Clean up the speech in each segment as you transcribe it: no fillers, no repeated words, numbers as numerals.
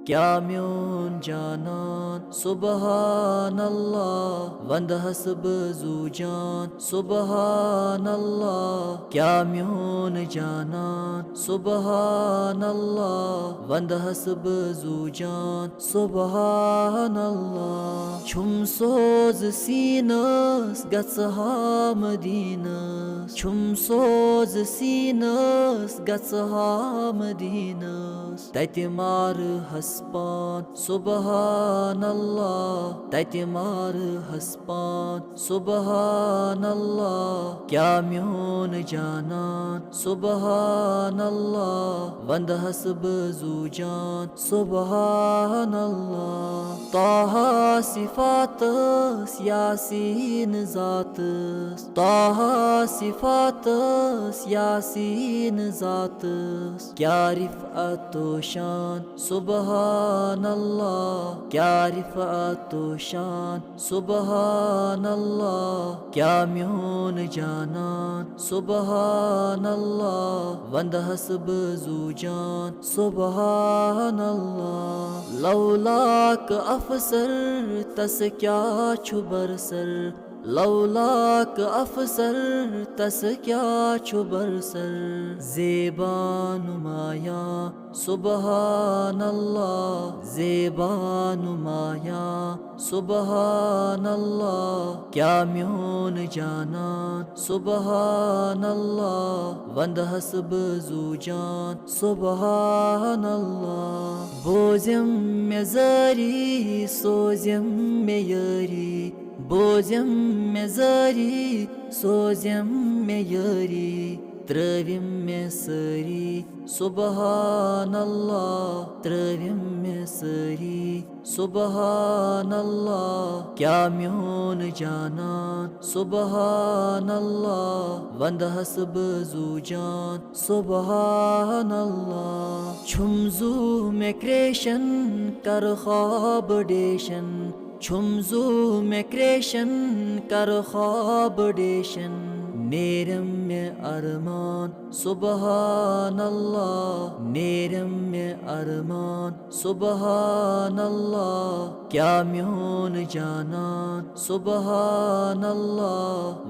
क्या म्योन जानन सुबहानल्लाह वंदहस बजूजान सुबहानल्लाह क्या म्योन जानन सुबहानल्लाह वंदहस बजूजान सुबहानल्लाह छुम सोज सीनस गत्सहा मदीनस छुम सोज सीनस गत्सहा मदीनस तति मार हस्पान सुबहानल्लाह तति मार हस्पान सुबहानल्लाह क्या म्योन जानन सुबहानल्लाह वंदहस बजूजान सुबहानल्लाह ताहा सिफातस यासीन जातस ताहा सिफातस यासीन जातस क्या रिफ़अत व शान सुबहानल्लाह क्या रिफ़अत व शान सुबहानल्लाह क्या म्योन जानन सुबहानल्लाह वंदहस बजूजान सुबहानल्लाह लौलाक अफसर तस क्या छु बरसर लौलाक अफसर तस क्या छु बरसर ज़ेबा नुमाया सुबहानल्लाह ज़ेबा नुमाया सुबहानल्लाह क्या म्योन जानन सुबहानल्लाह वंदहस बजूजान सुबहानल्लाह बोज़म मे ज़री सोज़म मे यारी बोज़म मे ज़री सोज़म मे यारी त्रविम मे सरी सुबहानल्लाह त्रविम मे सरी सुबहानल्लाह क्या म्योन जानन सुबहानल्लाह वंदहस बजूजान सुबहानल्लाह छुमजू मे क्रेशन कर ख्वाब डेशन छुमजू मे क्रेशन कर ख्वाब डेशन नेरम में अरमान सुबहानल्लाह नेरम में अरमान सुबहानल्लाह क्या म्योन जानन सुबहानल्लाह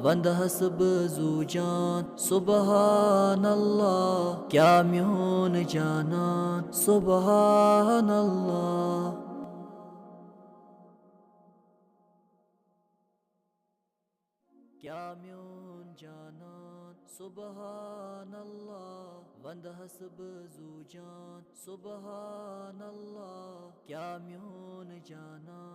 वंदहस बजूजान सुबहानल्लाह क्या म्योन जानन सुबहानल्लाह क्या म्योन जानन सुबहानल्लाह वंदहस बजूजान सुबहानल्लाह क्या म्योन जानन